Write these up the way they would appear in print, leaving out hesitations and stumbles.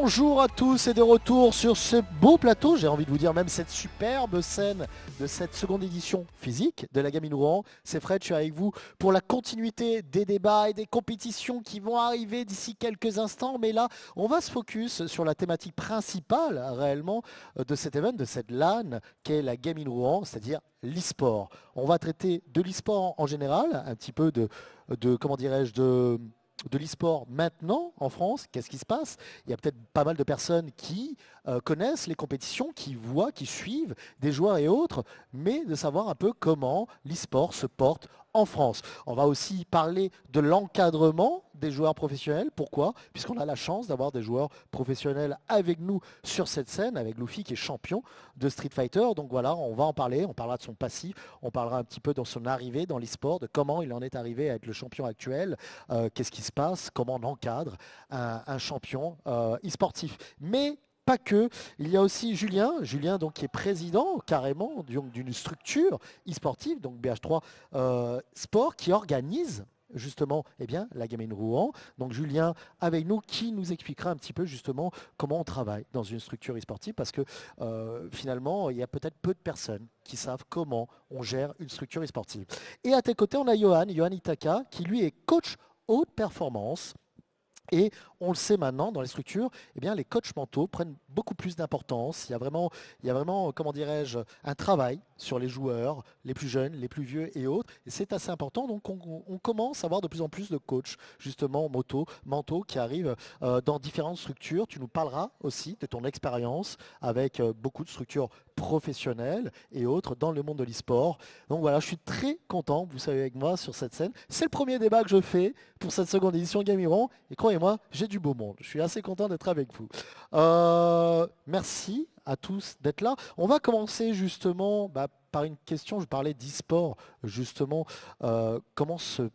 Bonjour à tous et de retour sur ce beau plateau, j'ai envie de vous dire même cette superbe scène de cette seconde édition physique de la Gaming Rouen. C'est Fred, je suis avec vous pour la continuité des débats et des compétitions qui vont arriver d'ici quelques instants. Mais là, on va se focus sur la thématique principale réellement de cet event, de cette LAN qu'est la Gaming Rouen, c'est-à-dire l'e-sport. On va traiter de l'e-sport en général, un petit peu de comment dirais-je, de l'e-sport maintenant en France. Qu'est-ce qui se passe? Il y a peut-être pas mal de personnes qui connaissent les compétitions, qui voient, qui suivent des joueurs et autres, mais de savoir un peu comment l'e-sport se porte en France. On va aussi parler de l'encadrement des joueurs professionnels. Pourquoi? Puisqu'on a la chance d'avoir des joueurs professionnels avec nous sur cette scène, avec Luffy qui est champion de Street Fighter. Donc voilà, on va en parler, on parlera de son passif, on parlera un petit peu dans son arrivée dans l'e-sport, de comment il en est arrivé à être le champion actuel, qu'est-ce qui se passe, comment on encadre un champion e-sportif. Mais pas que, il y a aussi Julien donc, qui est président carrément d'une structure e-sportive, donc BH3 Sport, qui organise justement eh bien, la Gaming Rouen. Donc Julien avec nous qui nous expliquera un petit peu justement comment on travaille dans une structure e-sportive parce que finalement il y a peut-être peu de personnes qui savent comment on gère une structure e-sportive. Et à tes côtés on a Johan Itaka qui lui est coach haute performance. Et on le sait maintenant, dans les structures, eh bien, les coachs mentaux prennent beaucoup plus d'importance. Il y a vraiment, comment dirais-je, un travail sur les joueurs, les plus jeunes, les plus vieux et autres. Et c'est assez important. Donc, on commence à avoir de plus en plus de coachs, justement, mentaux qui arrivent dans différentes structures. Tu nous parleras aussi de ton expérience avec beaucoup de structures professionnelles et autres dans le monde de l'e-sport. Donc voilà, je suis très content, vous savez, avec moi sur cette scène. C'est le premier débat que je fais pour cette seconde édition Gamiron. Et croyez-moi, j'ai du beau monde. Je suis assez content d'être avec vous. Merci à tous d'être là. On va commencer justement par une question. Je parlais d'e-sport, justement. Comment se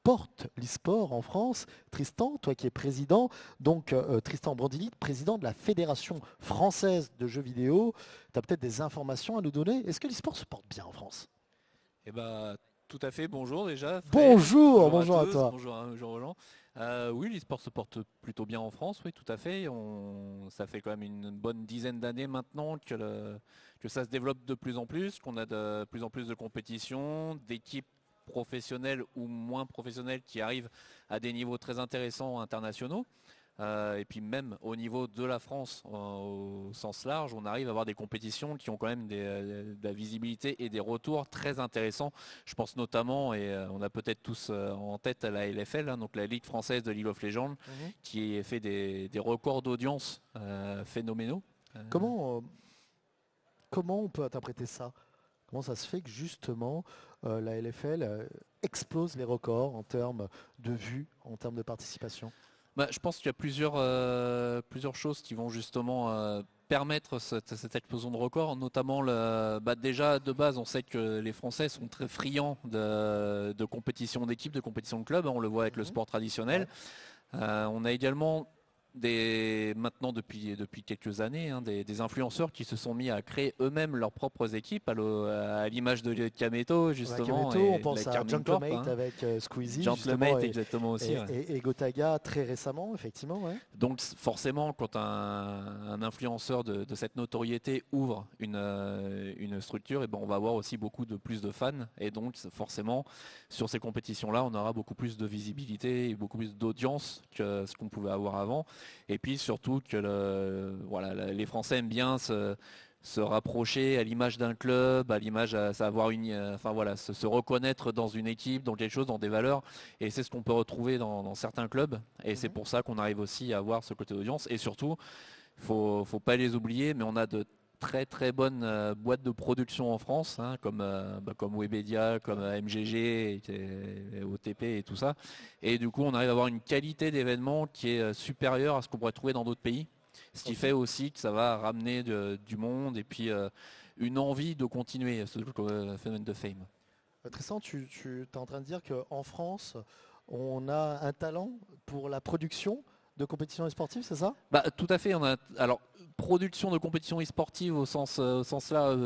porte l'e-sport en France? Tristan, toi qui es président, donc Tristan Brandilli, président de la Fédération française de jeux vidéo, tu as peut-être des informations à nous donner. Est-ce que l'e-sport se porte bien en France? Eh ben, tout à fait, bonjour déjà Fred, Bonjour à tous, toi. bonjour Roland. Oui, l'e-sport se porte plutôt bien en France, oui tout à fait. Ça fait quand même une bonne dizaine d'années maintenant que ça se développe de plus en plus, qu'on a de plus en plus de compétitions, d'équipes professionnelles ou moins professionnelles qui arrivent à des niveaux très intéressants internationaux. Et puis même au niveau de la France, au sens large, on arrive à avoir des compétitions qui ont quand même de la visibilité et des retours très intéressants. Je pense notamment, et on a peut-être tous en tête la LFL, hein, donc la Ligue française de League of Legends, qui fait des records d'audience phénoménaux. Comment, comment on peut interpréter ça? Comment ça se fait que justement la LFL explose les records en termes de vues, en termes de participation? Je pense qu'il y a plusieurs choses qui vont justement permettre cette explosion de records, notamment déjà de base on sait que les Français sont très friands de compétition d'équipe, de compétition de club, hein, on le voit avec le sport traditionnel. On a également maintenant depuis quelques années, hein, des influenceurs qui se sont mis à créer eux-mêmes leurs propres équipes à l'image de Kameto justement, Kameto, on et pense la à Carmine Corp, Gentlemate hein. avec Squeezie justement Gentlemate exactement aussi. Ouais. et Gotaga très récemment effectivement. Ouais. Donc forcément, quand un influenceur de cette notoriété ouvre une structure, et ben on va avoir aussi plus de fans. Et donc forcément, sur ces compétitions-là, on aura beaucoup plus de visibilité et beaucoup plus d'audience que ce qu'on pouvait avoir avant. Et puis surtout que les Français aiment bien se rapprocher à l'image d'un club, à l'image à savoir se reconnaître dans une équipe, dans quelque chose, dans des valeurs. Et c'est ce qu'on peut retrouver dans certains clubs. Et c'est pour ça qu'on arrive aussi à avoir ce côté d'audience. Et surtout, faut pas les oublier, mais on a de très très bonnes boîtes de production en France, hein, comme Webedia, comme MGG, et OTP et tout ça. Et du coup, on arrive à avoir une qualité d'événement qui est supérieure à ce qu'on pourrait trouver dans d'autres pays. Ce qui fait aussi que ça va ramener du monde et puis une envie de continuer ce phénomène de fame. Tristan, tu es en train de dire qu'en France, on a un talent pour la production de compétitions e-sportives, c'est ça? Tout à fait. Alors, production de compétitions e-sportives au sens là,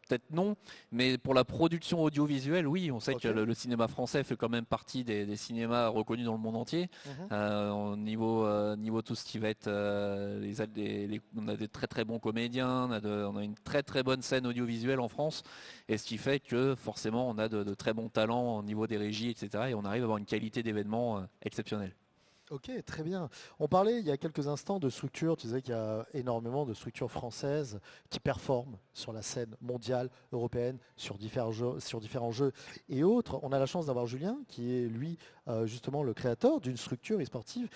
peut-être non, mais pour la production audiovisuelle, oui, on sait Ok. que le cinéma français fait quand même partie des cinémas reconnus dans le monde entier. Mhm. Au niveau tout ce qui va être, on a des très très bons comédiens, on a une très très bonne scène audiovisuelle en France, et ce qui fait que forcément on a de très bons talents au niveau des régies, etc. Et on arrive à avoir une qualité d'événement exceptionnelle. Ok, très bien. On parlait il y a quelques instants de structures. Tu disais qu'il y a énormément de structures françaises qui performent sur la scène mondiale, européenne, sur différents jeux et autres. On a la chance d'avoir Julien, qui est lui justement le créateur d'une structure e-sportive.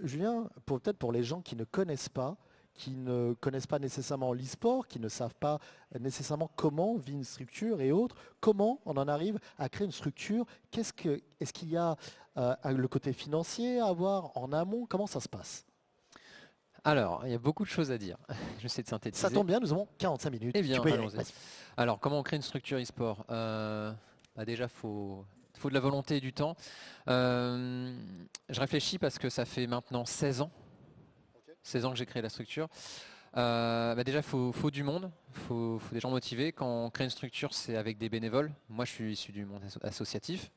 Julien, peut-être pour les gens qui ne connaissent pas, qui ne connaissent pas nécessairement l'e-sport, qui ne savent pas nécessairement comment vit une structure et autres, comment on en arrive à créer une structure. Est-ce qu'il y a le côté financier à avoir en amont? Comment ça se passe? Alors, il y a beaucoup de choses à dire. Je vais essayer de Ça synthétiser. tombe bien, nous avons 45 minutes. Eh bien, Tu peux y aller, allons-y. vas-y. Alors, comment on crée une structure e-sport déjà, faut de la volonté et du temps. Je réfléchis parce que ça fait maintenant 16 ans. 16 ans que j'ai créé la structure. Déjà, faut du monde, faut des gens motivés. Quand on crée une structure, c'est avec des bénévoles. Moi, je suis issu du monde associatif.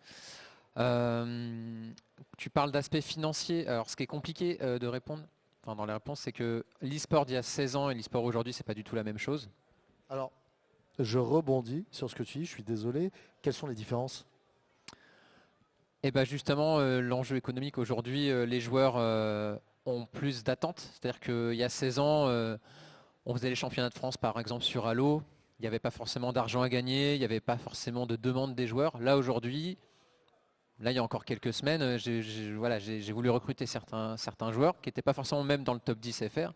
Tu parles d'aspect financier. Alors, ce qui est compliqué de répondre, enfin, dans les réponses, c'est que l'e-sport d'il y a 16 ans et l'e-sport aujourd'hui, c'est pas du tout la même chose. Alors, je rebondis sur ce que tu dis, je suis désolé. Quelles sont les différences? Et bien justement, l'enjeu économique aujourd'hui, les joueurs ont plus d'attentes. C'est-à-dire qu'il y a 16 ans, on faisait les championnats de France par exemple sur Halo. Il n'y avait pas forcément d'argent à gagner, il n'y avait pas forcément de demande des joueurs. Là aujourd'hui, là il y a encore quelques semaines, j'ai voulu recruter certains joueurs qui n'étaient pas forcément même dans le top 10 FR.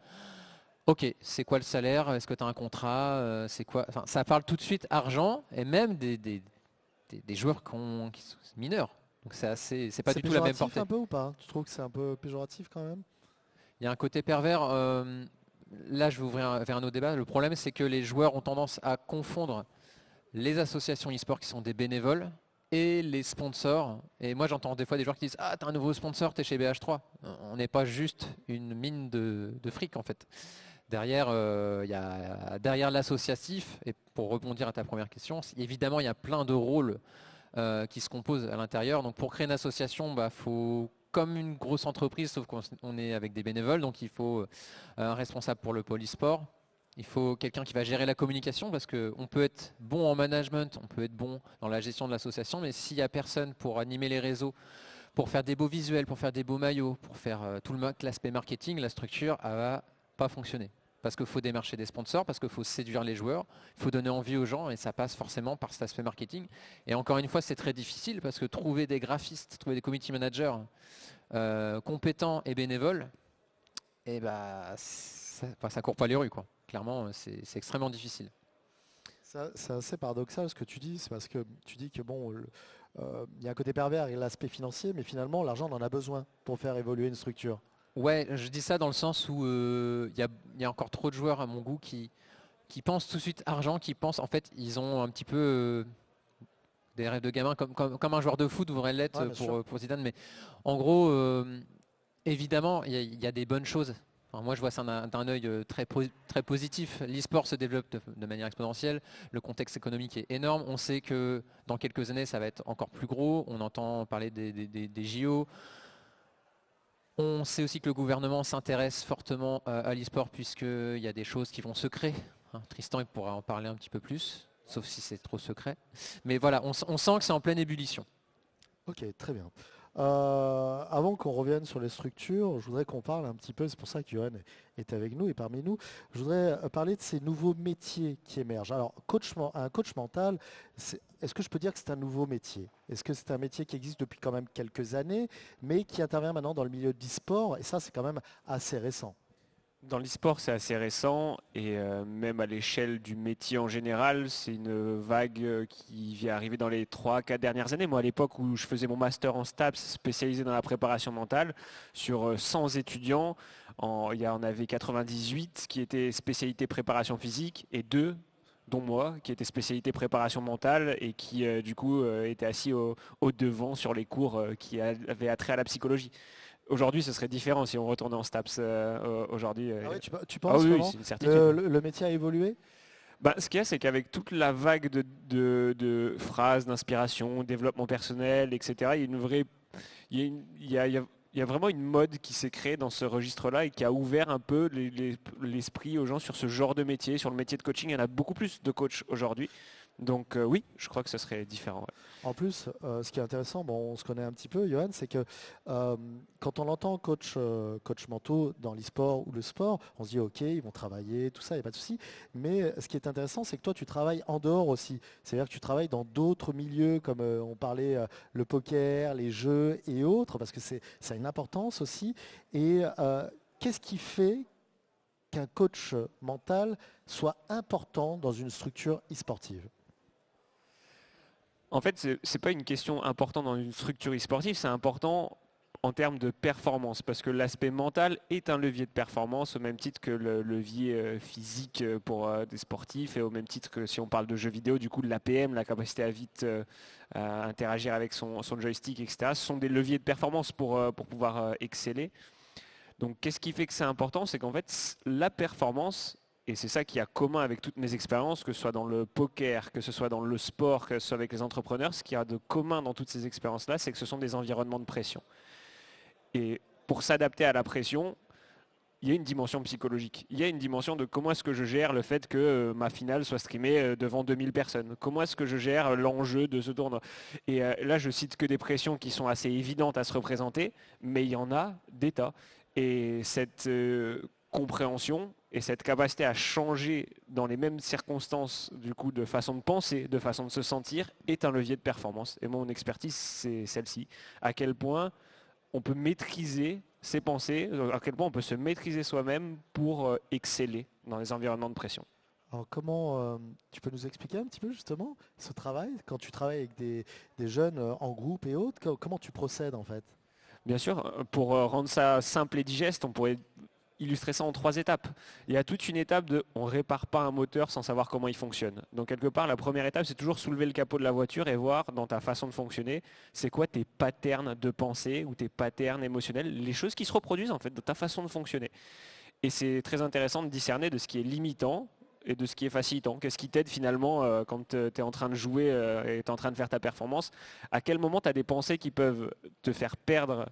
Ok, c'est quoi le salaire? Est-ce que tu as un contrat? C'est quoi? Enfin, ça parle tout de suite argent et même des joueurs qui sont mineurs. Donc c'est pas C'est du tout la même péjoratif portée. un peu ou pas? Tu trouves que c'est un peu péjoratif quand même? Il y a un côté pervers. Là, je vais ouvrir vers un autre débat. Le problème, c'est que les joueurs ont tendance à confondre les associations e-sport qui sont des bénévoles et les sponsors. Et moi, j'entends des fois des joueurs qui disent ah, t'as un nouveau sponsor, t'es chez BH3. On n'est pas juste une mine de fric en fait. Derrière, derrière l'associatif, et pour rebondir à ta première question, évidemment, il y a plein de rôles qui se composent à l'intérieur. Donc pour créer une association, faut comme une grosse entreprise, sauf qu'on est avec des bénévoles, donc il faut un responsable pour le pôle e-sport. Il faut quelqu'un qui va gérer la communication parce qu'on peut être bon en management, on peut être bon dans la gestion de l'association, mais s'il n'y a personne pour animer les réseaux, pour faire des beaux visuels, pour faire des beaux maillots, pour faire tout l'aspect marketing, la structure ne va pas fonctionner. Parce qu'il faut démarcher des sponsors, parce qu'il faut séduire les joueurs, il faut donner envie aux gens et ça passe forcément par cet aspect marketing. Et encore une fois, c'est très difficile parce que trouver des graphistes, trouver des community managers compétents et bénévoles, ça court pas les rues, quoi. Clairement, c'est extrêmement difficile. C'est assez paradoxal ce que tu dis, c'est parce que tu dis que bon, il y a un côté pervers et l'aspect financier, mais finalement l'argent on en a besoin pour faire évoluer une structure. Ouais, je dis ça dans le sens où il y a encore trop de joueurs à mon goût qui pensent tout de suite argent, qui pensent en fait ils ont un petit peu des rêves de gamin comme un joueur de foot voudrait l'être pour Zidane, mais en gros évidemment il y a des bonnes choses. Enfin, moi je vois ça d'un œil très positif. L'e-sport se développe de manière exponentielle, le contexte économique est énorme, on sait que dans quelques années ça va être encore plus gros, on entend parler des JO. On sait aussi que le gouvernement s'intéresse fortement à l'e-sport puisqu'il y a des choses qui vont se créer. Tristan il pourra en parler un petit peu plus, sauf si c'est trop secret. Mais voilà, on sent que c'est en pleine ébullition. Ok, très bien. Avant qu'on revienne sur les structures, je voudrais qu'on parle un petit peu, c'est pour ça que Johan est avec nous et parmi nous, je voudrais parler de ces nouveaux métiers qui émergent. Alors, un coach mental, est-ce que je peux dire que c'est un nouveau métier? Est-ce que c'est un métier qui existe depuis quand même quelques années, mais qui intervient maintenant dans le milieu de l'e-sport, et ça c'est quand même assez récent? Dans l'e-sport, c'est assez récent et même à l'échelle du métier en général, c'est une vague qui vient arriver dans les 3-4 dernières années. Moi, à l'époque où je faisais mon master en STAPS spécialisé dans la préparation mentale, sur 100 étudiants, on avait 98 qui étaient spécialité préparation physique et 2, dont moi, qui étaient spécialité préparation mentale et qui du coup étaient assis au devant sur les cours qui avaient attrait à la psychologie. Aujourd'hui, ce serait différent si on retournait en STAPS aujourd'hui. Ah ouais, tu penses oui, vraiment c'est une certitude. le métier a évolué? Ce qu'il y a, c'est qu'avec toute la vague de phrases, d'inspiration, développement personnel, etc., il y a une vraie, il y a une- il y a vraiment une mode qui s'est créée dans ce registre-là et qui a ouvert un peu l'esprit aux gens sur ce genre de métier, sur le métier de coaching. Il y en a beaucoup plus de coachs aujourd'hui. Donc oui, je crois que ce serait différent. Ouais. En plus, ce qui est intéressant, bon, on se connaît un petit peu, Johan, c'est que quand on entend coach mentaux dans l'e-sport ou le sport, on se dit ok, ils vont travailler, tout ça, il n'y a pas de souci. Mais ce qui est intéressant, c'est que toi, tu travailles en dehors aussi. C'est-à-dire que tu travailles dans d'autres milieux, comme on parlait le poker, les jeux et autres, parce que ça a une importance aussi. Et qu'est-ce qui fait qu'un coach mental soit important dans une structure e-sportive? En fait, ce n'est pas une question importante dans une structure e-sportive, c'est important en termes de performance, parce que l'aspect mental est un levier de performance au même titre que le levier physique pour des sportifs, et au même titre que si on parle de jeux vidéo, du coup de l'APM, la capacité à vite à interagir avec son joystick, etc. Ce sont des leviers de performance pour pouvoir exceller. Donc qu'est-ce qui fait que c'est important? C'est qu'en fait, la performance, et c'est ça qui a commun avec toutes mes expériences, que ce soit dans le poker, que ce soit dans le sport, que ce soit avec les entrepreneurs, ce qu'il y a de commun dans toutes ces expériences-là, c'est que ce sont des environnements de pression. Et pour s'adapter à la pression, il y a une dimension psychologique. Il y a une dimension de comment est-ce que je gère le fait que ma finale soit streamée devant 2000 personnes. Comment est-ce que je gère l'enjeu de ce tournoi. Et là, je cite que des pressions qui sont assez évidentes à se représenter, mais il y en a des tas. Et cette compréhension et cette capacité à changer dans les mêmes circonstances, du coup, de façon de penser, de façon de se sentir, est un levier de performance. Et mon expertise, c'est celle-ci. À quel point on peut maîtriser ses pensées, à quel point on peut se maîtriser soi-même pour exceller dans les environnements de pression. Alors comment tu peux nous expliquer un petit peu justement ce travail, quand tu travailles avec des jeunes en groupe et autres, comment tu procèdes en fait? Bien sûr, pour rendre ça simple et digeste, on pourrait illustrer ça en 3 étapes. Il y a toute une étape de on répare pas un moteur sans savoir comment il fonctionne. Donc quelque part, la première étape, c'est toujours soulever le capot de la voiture et voir dans ta façon de fonctionner, c'est quoi tes patterns de pensée ou tes patterns émotionnels, les choses qui se reproduisent en fait dans ta façon de fonctionner. Et c'est très intéressant de discerner de ce qui est limitant et de ce qui est facilitant. Qu'est-ce qui t'aide finalement quand tu es en train de jouer et tu es en train de faire ta performance? À quel moment tu as des pensées qui peuvent te faire perdre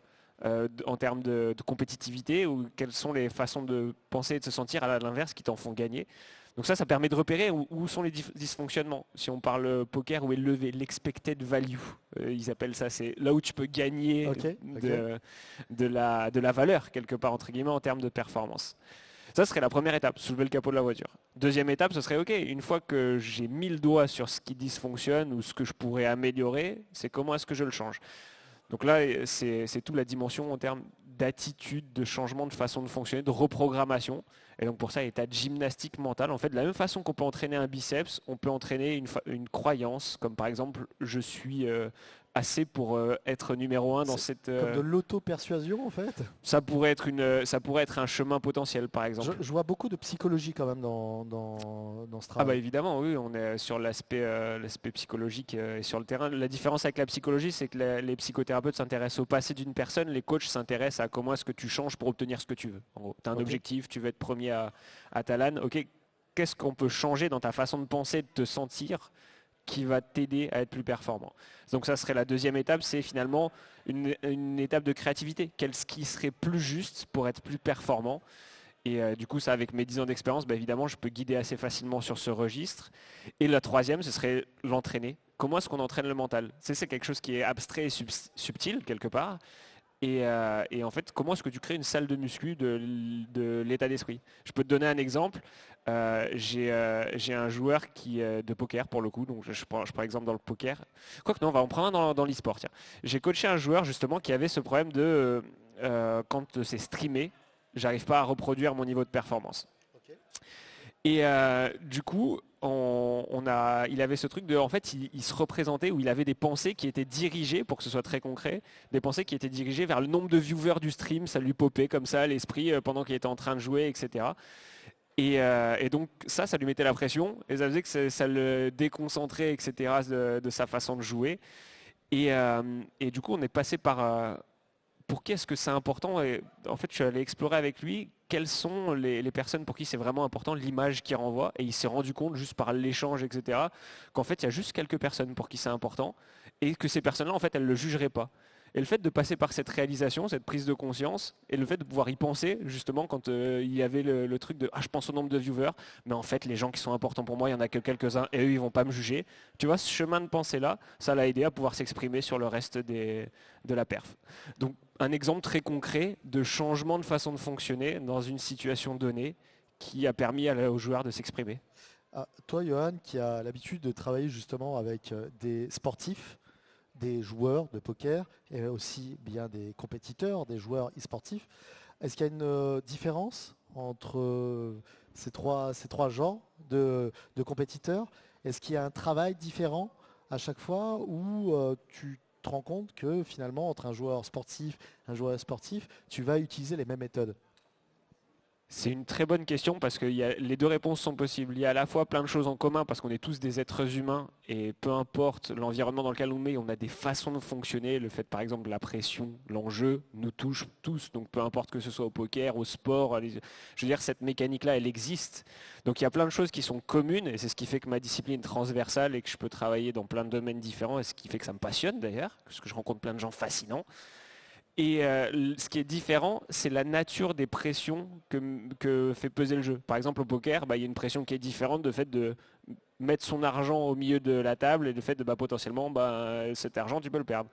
en termes de compétitivité, ou quelles sont les façons de penser et de se sentir à l'inverse qui t'en font gagner. Donc ça permet de repérer où sont les dysfonctionnements. Si on parle poker, où est le levé, l'expected value, ils appellent ça, c'est là où tu peux gagner de la valeur, quelque part, entre guillemets, en termes de performance. Ça serait la première étape, soulever le capot de la voiture. Deuxième étape, ce serait ok, une fois que j'ai mis le doigt sur ce qui dysfonctionne ou ce que je pourrais améliorer, c'est comment est-ce que je le change. Donc là, c'est toute la dimension en termes d'attitude, de changement de façon de fonctionner, de reprogrammation. Et donc pour ça, il y a état de gymnastique mentale. En fait, de la même façon qu'on peut entraîner un biceps, on peut entraîner une croyance, comme par exemple, je suis assez pour être numéro 1 dans cette... Comme de l'auto-persuasion en fait? Ça pourrait être un chemin potentiel, par exemple. Je vois beaucoup de psychologie quand même dans ce travail. Ah bah évidemment, oui, on est sur l'aspect psychologique et sur le terrain. La différence avec la psychologie, c'est que les psychothérapeutes s'intéressent au passé d'une personne, les coachs s'intéressent à comment est-ce que tu changes pour obtenir ce que tu veux. En gros, tu as un objectif, tu veux être premier à ta LAN. Ok, qu'est-ce qu'on peut changer dans ta façon de penser, de te sentir, qui va t'aider à être plus performant. Donc ça serait la deuxième étape, c'est finalement une étape de créativité. Qu'est-ce qui serait plus juste pour être plus performant? Et du coup, ça, avec mes 10 ans d'expérience, évidemment, je peux guider assez facilement sur ce registre. Et la troisième, ce serait l'entraîner. Comment est-ce qu'on entraîne le mental? C'est quelque chose qui est abstrait et subtil, quelque part. Et en fait, comment est-ce que tu crées une salle de muscu de l'état d'esprit? Je peux te donner un exemple. J'ai un joueur de poker pour le coup, donc je prends exemple dans le poker. Quoique non, on va en prendre un dans l'e-sport. J'ai coaché un joueur justement qui avait ce problème de quand c'est streamé, j'arrive pas à reproduire mon niveau de performance. Et du coup, il avait ce truc de, en fait, il se représentait, où il avait des pensées qui étaient dirigées, pour que ce soit très concret, des pensées qui étaient dirigées vers le nombre de viewers du stream, ça lui popait comme ça l'esprit pendant qu'il était en train de jouer, etc. Et donc ça lui mettait la pression, et ça faisait que ça le déconcentrait, etc. de sa façon de jouer. Et du coup, on est passé par pour qui est-ce que c'est important. Et en fait, je suis allé explorer avec lui quelles sont les personnes pour qui c'est vraiment important, l'image qu'il renvoie. Et il s'est rendu compte, juste par l'échange, etc., qu'en fait, il y a juste quelques personnes pour qui c'est important et que ces personnes-là, en fait, elles ne le jugeraient pas. Et le fait de passer par cette réalisation, cette prise de conscience, et le fait de pouvoir y penser, justement, quand il y avait le truc de je pense au nombre de viewers, mais en fait, les gens qui sont importants pour moi, il n'y en a que quelques-uns, et eux, ils vont pas me juger. Tu vois, ce chemin de pensée-là, ça l'a aidé à pouvoir s'exprimer sur le reste de la perf. Donc, un exemple très concret de changement de façon de fonctionner dans une situation donnée qui a permis aux joueurs de s'exprimer. Toi, Johan, qui a l'habitude de travailler justement avec des sportifs, des joueurs de poker et aussi bien des compétiteurs, des joueurs e-sportifs. Est-ce qu'il y a une différence entre ces trois genres de compétiteurs? Est-ce qu'il y a un travail différent à chaque fois ou tu te rends compte que finalement entre un joueur sportif, tu vas utiliser les mêmes méthodes? C'est une très bonne question parce que les deux réponses sont possibles. Il y a à la fois plein de choses en commun parce qu'on est tous des êtres humains et peu importe l'environnement dans lequel on met, on a des façons de fonctionner. Le fait par exemple la pression, l'enjeu nous touche tous, donc peu importe que ce soit au poker, au sport, je veux dire cette mécanique-là elle existe. Donc il y a plein de choses qui sont communes et c'est ce qui fait que ma discipline est transversale et que je peux travailler dans plein de domaines différents et ce qui fait que ça me passionne d'ailleurs, parce que je rencontre plein de gens fascinants. Et ce qui est différent, c'est la nature des pressions que fait peser le jeu. Par exemple, au poker, il y a une pression qui est différente de fait de mettre son argent au milieu de la table et le fait de potentiellement cet argent tu peux le perdre.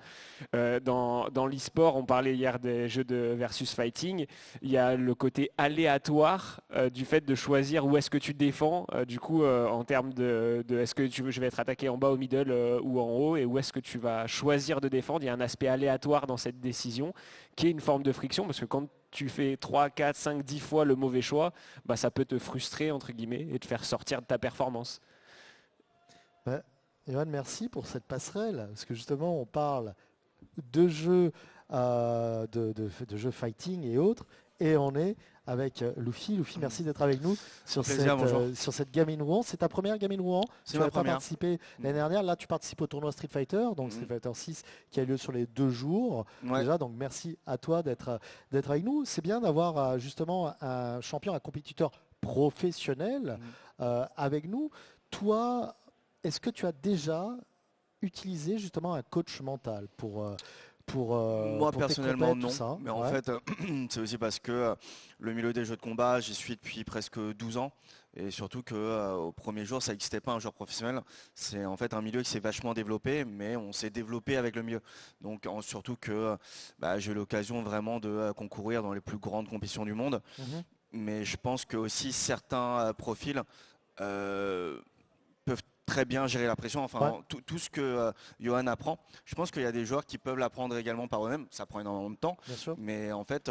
Dans l'e-sport, on parlait hier des jeux de versus fighting, il y a le côté aléatoire du fait de choisir où est-ce que tu défends, du coup en termes de est-ce que je vais être attaqué en bas, au middle ou en haut et où est-ce que tu vas choisir de défendre. Il y a un aspect aléatoire dans cette décision qui est une forme de friction parce que quand tu fais 3, 4, 5, 10 fois le mauvais choix, ça peut te frustrer entre guillemets et te faire sortir de ta performance. Johan, merci pour cette passerelle, parce que justement on parle de jeux, de jeux fighting et autres, et on est avec Luffy. Luffy, merci d'être avec nous sur cette Game in Rouen. C'est ta première Game in Rouen? Tu n'avais pas participé l'année dernière. Là, tu participes au tournoi Street Fighter, donc Street Fighter 6 qui a lieu sur les 2 jours. Déjà, donc merci à toi d'être avec nous. C'est bien d'avoir justement un champion, un compétiteur professionnel avec nous. Toi, est-ce que tu as déjà utilisé justement un coach mental pour moi personnellement non, ça, mais en fait c'est aussi parce que le milieu des jeux de combat j'y suis depuis presque 12 ans et surtout que au premier jour ça n'existait pas un joueur professionnel. C'est en fait un milieu qui s'est vachement développé, mais on s'est développé avec le milieu. Donc surtout que j'ai eu l'occasion vraiment de concourir dans les plus grandes compétitions du monde, mais je pense que aussi certains profils peuvent très bien gérer la pression, enfin tout ce que Johan apprend. Je pense qu'il y a des joueurs qui peuvent l'apprendre également par eux-mêmes, ça prend énormément de temps, mais en fait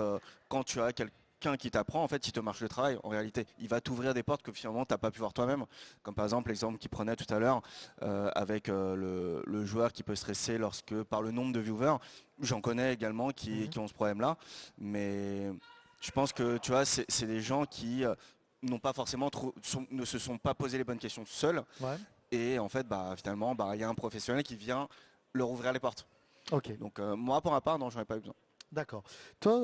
quand tu as quelqu'un qui t'apprend, en fait il te marche le travail en réalité, il va t'ouvrir des portes que finalement tu n'as pas pu voir toi-même, comme par exemple l'exemple qu'il prenait tout à l'heure avec le joueur qui peut stresser lorsque par le nombre de viewers, j'en connais également qui ont ce problème-là, mais je pense que tu vois c'est des gens qui n'ont pas forcément ne se sont pas posé les bonnes questions seuls. Et en fait, finalement, il y a un professionnel qui vient leur ouvrir les portes. Donc moi, pour ma part, non, j'en ai pas eu besoin. D'accord. Toi,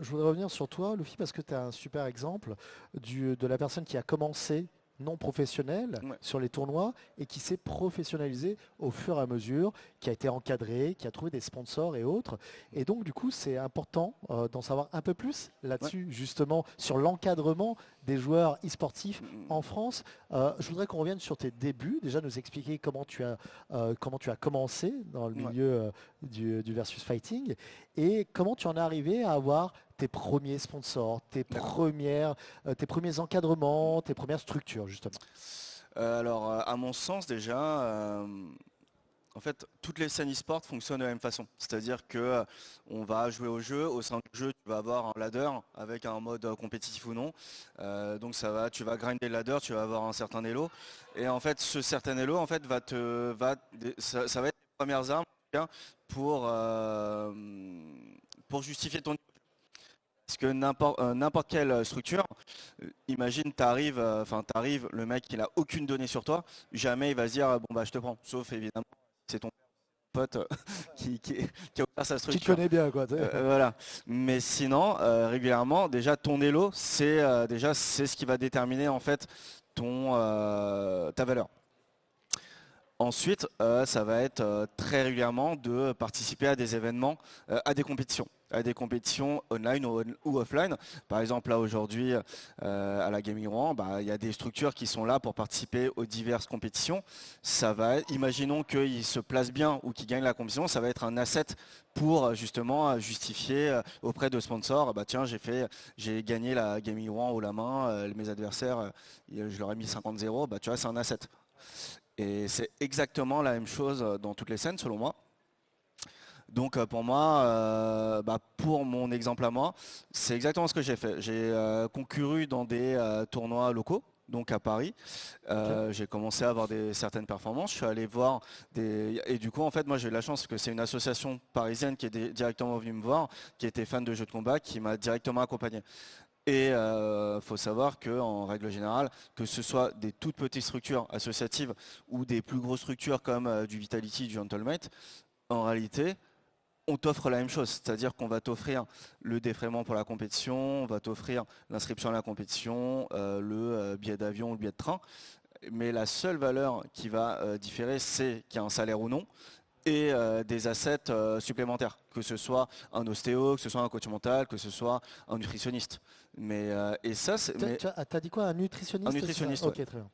je voudrais revenir sur toi, Luffy, parce que tu as un super exemple de la personne qui a commencé non professionnel sur les tournois et qui s'est professionnalisé au fur et à mesure, qui a été encadré, qui a trouvé des sponsors et autres. Et donc du coup c'est important d'en savoir un peu plus là-dessus, justement sur l'encadrement des joueurs e-sportifs en France. Je voudrais qu'on revienne sur tes débuts, déjà nous expliquer comment tu as commencé dans le milieu du versus fighting et comment tu en es arrivé à avoir tes premiers sponsors, tes premiers encadrements, tes premières structures justement. Alors à mon sens déjà, en fait toutes les scènes e-sport fonctionnent de la même façon. C'est-à-dire que on va jouer au jeu, au sein du jeu tu vas avoir un ladder avec un mode compétitif ou non. Donc tu vas grinder le ladder, tu vas avoir un certain elo. Et en fait ce certain elo en fait ça va être les premières armes pour justifier ton. Parce que n'importe quelle structure, imagine t'arrives, le mec il a aucune donnée sur toi, jamais il va se dire bon je te prends, sauf évidemment c'est ton pote qui a ouvert sa structure. Tu te connais bien, quoi. Voilà. Mais sinon, régulièrement, déjà ton elo, c'est ce qui va déterminer en fait ta valeur. Ensuite, ça va être très régulièrement de participer à des événements, à des compétitions online ou offline. Par exemple, là aujourd'hui, à la Gaming Rouen, il y a des structures qui sont là pour participer aux diverses compétitions. Imaginons qu'ils se placent bien ou qu'ils gagnent la compétition, ça va être un asset pour justement justifier auprès de sponsors. Tiens, j'ai gagné la Gaming Rouen haut la main, mes adversaires, je leur ai mis 50-0, tu vois, c'est un asset. Et c'est exactement la même chose dans toutes les scènes, selon moi. Donc pour moi, pour mon exemple à moi, c'est exactement ce que j'ai fait. J'ai concouru dans des tournois locaux, donc à Paris. J'ai commencé à avoir certaines performances. Je suis allé voir et du coup, en fait, moi j'ai eu la chance que c'est une association parisienne qui est directement venue me voir, qui était fan de jeux de combat, qui m'a directement accompagné. Et faut savoir qu'en règle générale, que ce soit des toutes petites structures associatives ou des plus grosses structures comme du Vitality, du Ultimate, en réalité, on t'offre la même chose. C'est-à-dire qu'on va t'offrir le défraiement pour la compétition, on va t'offrir l'inscription à la compétition, le billet d'avion ou le billet de train. Mais la seule valeur qui va différer, c'est qu'il y a un salaire ou non. Et des assets supplémentaires, que ce soit un ostéo, que ce soit un coach mental, que ce soit un nutritionniste. Et ça, t'as dit quoi, un nutritionniste? Un nutritionniste. Ok, très bien.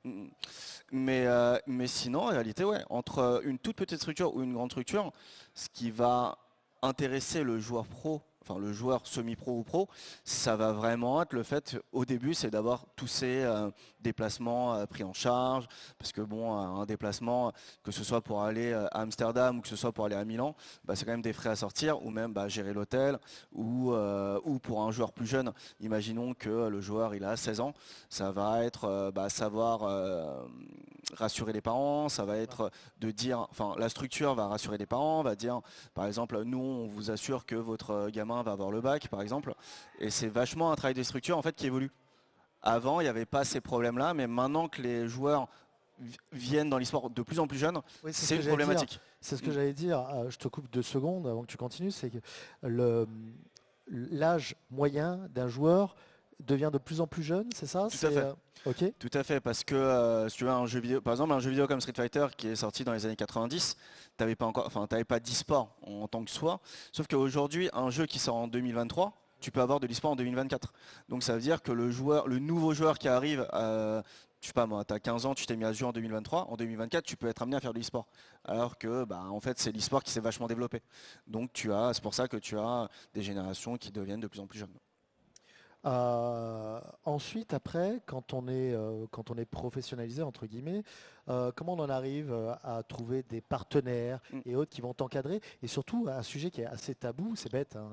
Mais sinon, en réalité, ouais, entre une toute petite structure ou une grande structure, ce qui va intéresser le joueur pro, enfin le joueur semi-pro ou pro, ça va vraiment être le fait, au début, c'est d'avoir tous ces déplacements pris en charge, parce que bon, un déplacement, que ce soit pour aller à Amsterdam ou que ce soit pour aller à Milan, c'est quand même des frais à sortir, ou même gérer l'hôtel, ou pour un joueur plus jeune, imaginons que le joueur il a 16 ans, ça va être savoir rassurer les parents, ça va être de dire, enfin la structure va rassurer les parents, va dire par exemple nous on vous assure que votre gamin va avoir le bac par exemple, et c'est vachement un travail des structures en fait qui évolue. Avant il n'y avait pas ces problèmes là, mais maintenant que les joueurs viennent dans l'e-sport de plus en plus jeunes, oui, c'est une problématique. C'est ce que j'allais dire, je te coupe 2 secondes avant que tu continues, c'est que l'âge moyen d'un joueur devient de plus en plus jeune, c'est ça? Tout à fait. Ok. Tout à fait, parce que si tu veux un jeu vidéo, par exemple un jeu vidéo comme Street Fighter qui est sorti dans les années 90, t'avais pas d'e-sport en tant que soi, sauf qu'aujourd'hui un jeu qui sort en 2023, tu peux avoir de l'e-sport en 2024. Donc ça veut dire que le nouveau joueur qui arrive, je sais pas moi, tu as 15 ans, tu t'es mis à jouer en 2023, en 2024 tu peux être amené à faire de l'e-sport. Alors que en fait c'est l'e-sport qui s'est vachement développé. Donc c'est pour ça que tu as des générations qui deviennent de plus en plus jeunes. Ensuite, après, quand on est professionnalisé, entre guillemets, comment on en arrive à trouver des partenaires et autres qui vont t'encadrer? Et surtout, un sujet qui est assez tabou, c'est bête, hein,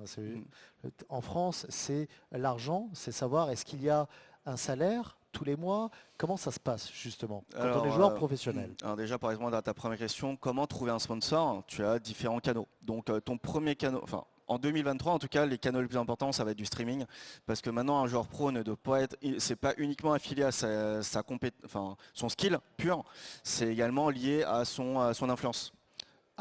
en France, c'est l'argent, c'est savoir est-ce qu'il y a un salaire tous les mois? Comment ça se passe justement quand on est joueur professionnel? Alors déjà, par exemple, à ta première question, comment trouver un sponsor? Tu as différents canaux. Donc ton premier canal, en 2023, en tout cas, les canaux les plus importants, ça va être du streaming, parce que maintenant, un joueur pro ne doit pas être, c'est pas uniquement affilié à son skill pur, c'est également lié à son influence.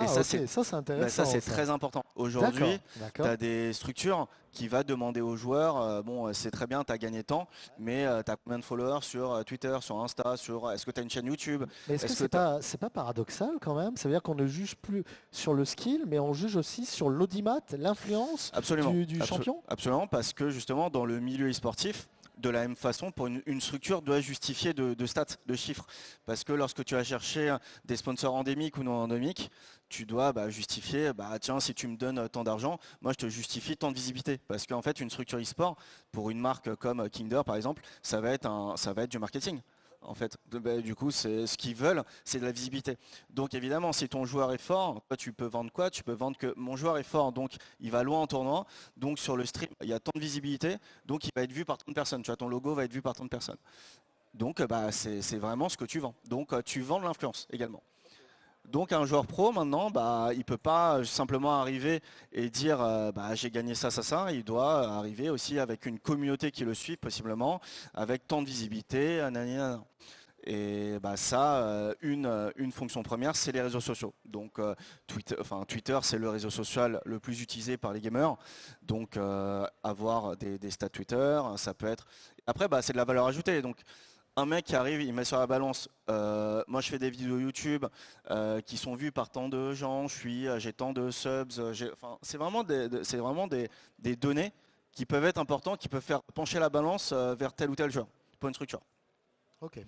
Et ça, c'est intéressant. Ça, c'est très important. Aujourd'hui, tu as des structures qui va demander aux joueurs, c'est très bien, tu as gagné tant, mais tu as combien de followers sur Twitter, sur Insta, est-ce que tu as une chaîne YouTube? Mais est-ce que c'est pas paradoxal quand même? Ça veut dire qu'on ne juge plus sur le skill, mais on juge aussi sur l'audimat, l'influence du champion? Absolument, parce que justement, dans le milieu e-sportif, de la même façon, pour une structure doit justifier de stats, de chiffres. Parce que lorsque tu vas chercher des sponsors endémiques ou non endémiques, tu dois justifier, tiens, si tu me donnes tant d'argent, moi je te justifie tant de visibilité. Parce qu'en fait, une structure e-sport, pour une marque comme Kinder par exemple, ça va être du marketing. En fait, du coup, c'est ce qu'ils veulent, c'est de la visibilité. Donc évidemment, si ton joueur est fort, toi, tu peux vendre quoi? Tu peux vendre que mon joueur est fort, donc il va loin en tournoi, donc sur le stream, il y a tant de visibilité, donc il va être vu par tant de personnes. Tu vois, ton logo va être vu par tant de personnes. Donc c'est vraiment ce que tu vends. Donc tu vends de l'influence également. Donc un joueur pro maintenant, il ne peut pas simplement arriver et dire j'ai gagné ça. Il doit arriver aussi avec une communauté qui le suit possiblement, avec tant de visibilité. Et ça, une fonction première, c'est les réseaux sociaux. Donc Twitter, c'est le réseau social le plus utilisé par les gamers. Donc avoir des stats Twitter, ça peut être... Après, c'est de la valeur ajoutée. Donc un mec qui arrive, il met sur la balance, moi je fais des vidéos YouTube qui sont vues par tant de gens, j'ai tant de subs, c'est vraiment des données qui peuvent être importantes, qui peuvent faire pencher la balance vers tel ou tel joueur pour une structure. Ok.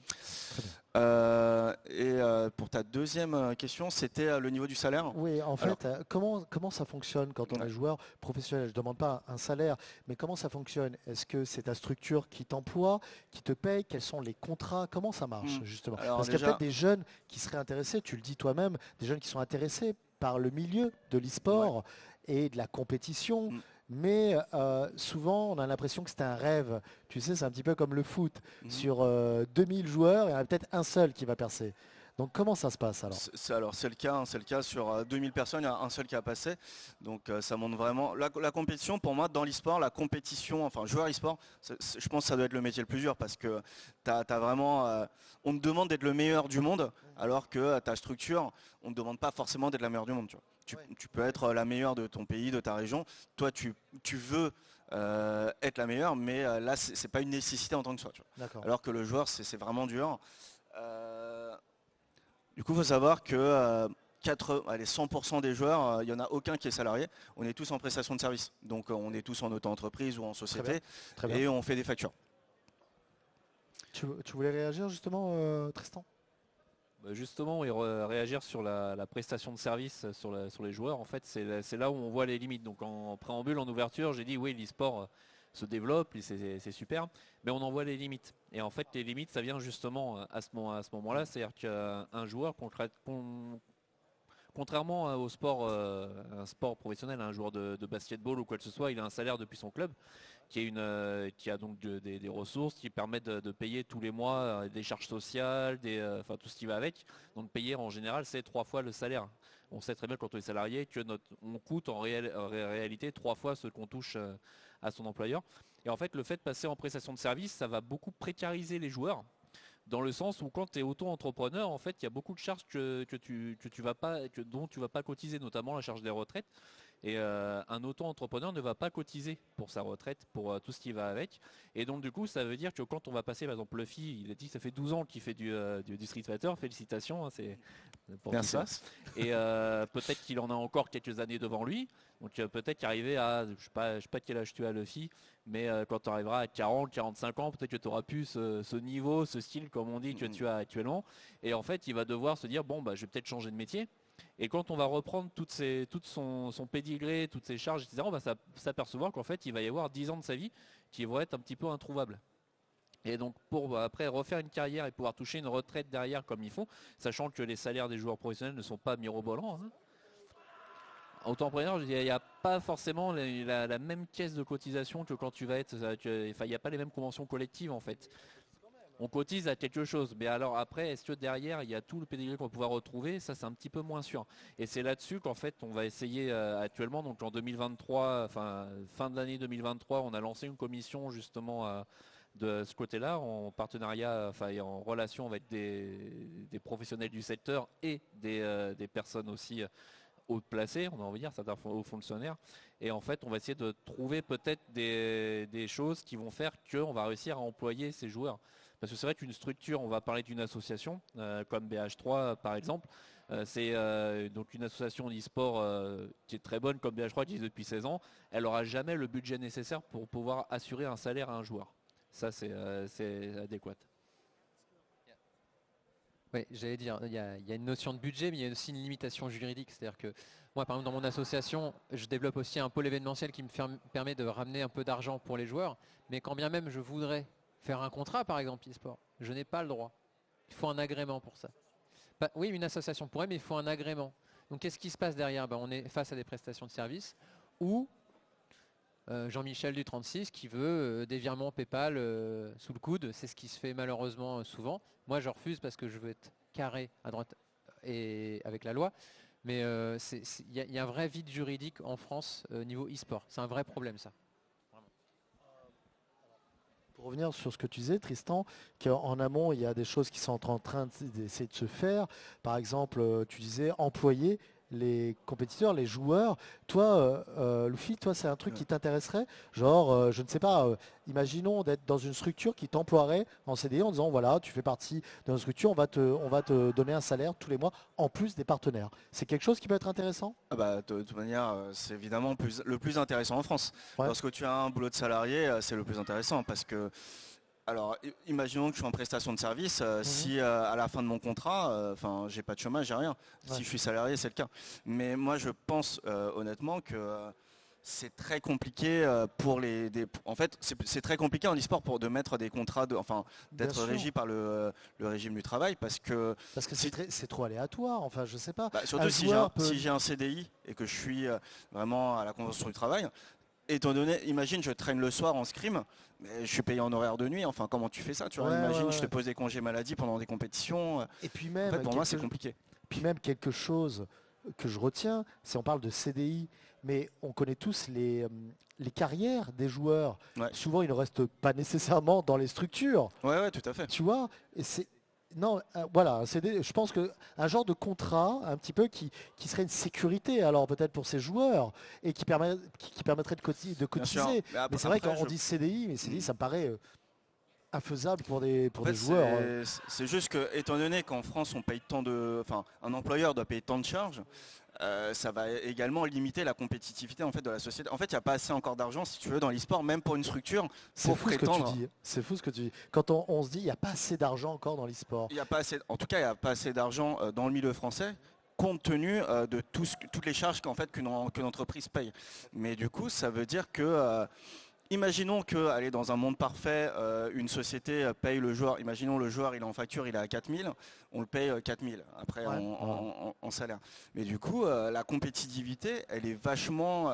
Pour ta deuxième question, c'était le niveau du salaire. Oui, en fait, comment ça fonctionne quand on est joueur professionnel? Je ne demande pas un salaire, mais comment ça fonctionne? Est-ce que c'est ta structure qui t'emploie, qui te paye? Quels sont les contrats? Comment ça marche justement? Parce qu'il y a peut-être des jeunes qui seraient intéressés, tu le dis toi-même, des jeunes qui sont intéressés par le milieu de l'e-sport et de la compétition. Mais souvent, on a l'impression que c'est un rêve. Tu sais, c'est un petit peu comme le foot. Sur 2000 joueurs, il y en a peut-être un seul qui va percer. Donc comment ça se passe alors? C'est le cas, c'est le cas sur 2000 personnes, il y a un seul qui a passé. Donc ça montre vraiment la compétition. Pour moi, dans l'e-sport, la compétition, enfin joueur e-sport, je pense que ça doit être le métier le plus dur parce que t'as vraiment, on te demande d'être le meilleur du monde, alors que ta structure, on ne te demande pas forcément d'être la meilleure du monde. Tu peux être la meilleure de ton pays, de ta région. Toi, tu veux être la meilleure, mais là, c'est pas une nécessité en tant que soi. Alors que le joueur, c'est vraiment dur. Du coup, il faut savoir que 100% des joueurs, il n'y en a aucun qui est salarié. On est tous en prestation de service. Donc on est tous en auto-entreprise ou en société. Très bien. Et on fait des factures. Tu voulais réagir justement, Tristan? Justement, réagir sur la prestation de service sur les joueurs, en fait, c'est là où on voit les limites. Donc en préambule, en ouverture, j'ai dit oui, l'e-sport se développe, c'est super, mais on en voit les limites. Et en fait, les limites, ça vient justement à ce moment-là, c'est-à-dire qu'un joueur, contrairement au sport, un sport professionnel, un joueur de basketball ou quoi que ce soit, il a un salaire depuis son club qui a donc des ressources qui permettent de payer tous les mois des charges sociales, tout ce qui va avec. Donc payer en général, c'est 3 fois le salaire. On sait très bien quand on est salarié que on coûte en réalité 3 fois ce qu'on touche à son employeur. Et en fait, le fait de passer en prestation de service, ça va beaucoup précariser les joueurs. Dans le sens où quand tu es auto-entrepreneur, en fait, il y a beaucoup de charges dont tu vas pas cotiser, notamment la charge des retraites. Et un auto-entrepreneur ne va pas cotiser pour sa retraite, pour tout ce qui va avec. Et donc du coup, ça veut dire que quand on va passer, par exemple, Luffy, il a dit que ça fait 12 ans qu'il fait du Street Fighter. Félicitations, c'est pour tout ça. Et peut-être qu'il en a encore quelques années devant lui. Donc peut-être qu'arriver à, je sais pas quel âge tu as, Luffy, mais quand tu arriveras à 40, 45 ans, peut-être que tu auras plus ce niveau, ce style, comme on dit, que tu as actuellement. Et en fait, il va devoir se dire, bon, je vais peut-être changer de métier. Et quand on va reprendre tout son pédigré, toutes ses charges, etc., on va s'apercevoir qu'en fait, il va y avoir 10 ans de sa vie qui vont être un petit peu introuvables. Et donc pour après refaire une carrière et pouvoir toucher une retraite derrière comme il faut, sachant que les salaires des joueurs professionnels ne sont pas mirobolants, auto-entrepreneur, il n'y a pas forcément la même caisse de cotisation que quand tu vas être... il n'y a pas les mêmes conventions collectives en fait. On cotise à quelque chose, mais alors après, est-ce que derrière, il y a tout le pédigré qu'on va pouvoir retrouver? Ça, c'est un petit peu moins sûr. Et c'est là-dessus qu'en fait, on va essayer actuellement, donc en 2023, fin de l'année 2023, on a lancé une commission justement de ce côté-là, en partenariat, et en relation avec des professionnels du secteur et des personnes aussi haut placé, on a envie de dire, certains hauts fonctionnaires. Et en fait, on va essayer de trouver peut-être des choses qui vont faire qu'on va réussir à employer ces joueurs. Parce que c'est vrai qu'une structure, on va parler d'une association, comme BH3 par exemple, c'est donc une association d'e-sport qui est très bonne comme BH3 qui existe depuis 16 ans, elle n'aura jamais le budget nécessaire pour pouvoir assurer un salaire à un joueur. Ça, c'est adéquat. Oui, j'allais dire, il y a une notion de budget, mais il y a aussi une limitation juridique. C'est-à-dire que moi, par exemple, dans mon association, je développe aussi un pôle événementiel qui me permet de ramener un peu d'argent pour les joueurs. Mais quand bien même je voudrais faire un contrat, par exemple, e-sport, je n'ai pas le droit. Il faut un agrément pour ça. Oui, une association pourrait, mais il faut un agrément. Donc, qu'est-ce qui se passe derrière? On est face à des prestations de services où Jean-Michel du 36 qui veut des virements PayPal sous le coude, c'est ce qui se fait malheureusement souvent. Moi je refuse parce que je veux être carré à droite et avec la loi, mais il y a un vrai vide juridique en France niveau e-sport, c'est un vrai problème ça. Pour revenir sur ce que tu disais, Tristan, qu'en amont, il y a des choses qui sont en train d'essayer de se faire. Par exemple, tu disais employer les compétiteurs, les joueurs. Toi, Luffy, toi, c'est un truc qui t'intéresserait? Genre, je ne sais pas, imaginons d'être dans une structure qui t'emploierait en CDI en disant, voilà, tu fais partie de notre structure, on va te donner un salaire tous les mois en plus des partenaires. C'est quelque chose qui peut être intéressant? De toute manière, c'est évidemment le plus intéressant en France. Ouais. Lorsque tu as un boulot de salarié, c'est le plus intéressant parce que alors, imaginons que je suis en prestation de service. Si à la fin de mon contrat, j'ai pas de chômage, j'ai rien. Ouais. Si je suis salarié, c'est le cas. Mais moi, je pense honnêtement que c'est très compliqué en fait, c'est très compliqué en e-sport de mettre des contrats, d'être régi par le régime du travail parce que c'est trop aléatoire. Enfin, je sais pas. Surtout si j'ai un CDI et que je suis vraiment à la convention du travail. Étant donné, imagine, je traîne le soir en scrim, mais je suis payé en horaire de nuit. Enfin, comment tu fais ça, tu vois? Imagine, je te pose des congés maladie pendant des compétitions. Et puis même, en fait, pour moi, c'est compliqué. Puis même quelque chose que je retiens, c'est on parle de CDI, mais on connaît tous les carrières des joueurs. Ouais. Souvent, ils ne restent pas nécessairement dans les structures. Ouais, tout à fait. Tu vois, et c'est non, voilà, je pense qu'un genre de contrat, un petit peu qui serait une sécurité, alors peut-être pour ces joueurs, et qui permettrait de cotiser. Mais c'est vrai qu'on dit CDI, mais CDI, ça me paraît infaisable pour des joueurs. C'est juste que, étant donné qu'en France, on paye un employeur doit payer tant de charges, ça va également limiter la compétitivité en fait de la société. En fait, il n'y a pas assez encore d'argent, si tu veux, dans l'e-sport, même pour une structure. C'est fou ce que tu dis. C'est fou ce que tu dis. Quand on se dit, il n'y a pas assez d'argent encore dans l'e-sport. En tout cas, il n'y a pas assez d'argent dans le milieu français, compte tenu de toutes les charges qu'une entreprise paye. Mais du coup, ça veut dire que imaginons que, dans un monde parfait, une société paye le joueur. Imaginons le joueur, il est en facture, il est à 4000, on le paye 4000 après en salaire. Mais du coup, la compétitivité, elle est vachement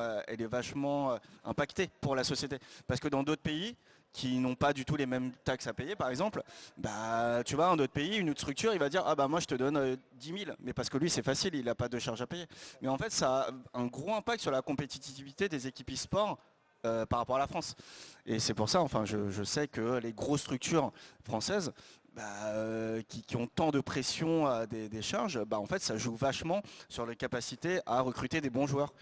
impactée pour la société. Parce que dans d'autres pays qui n'ont pas du tout les mêmes taxes à payer, par exemple, tu vois, dans d'autres pays, une autre structure, il va dire, moi je te donne 10 000, mais parce que lui c'est facile, il n'a pas de charge à payer. Mais en fait, ça a un gros impact sur la compétitivité des équipes e-sport. Par rapport à la France. Et c'est pour ça, je sais que les grosses structures françaises qui ont tant de pression des charges, en fait, ça joue vachement sur les capacités à recruter des bons joueurs.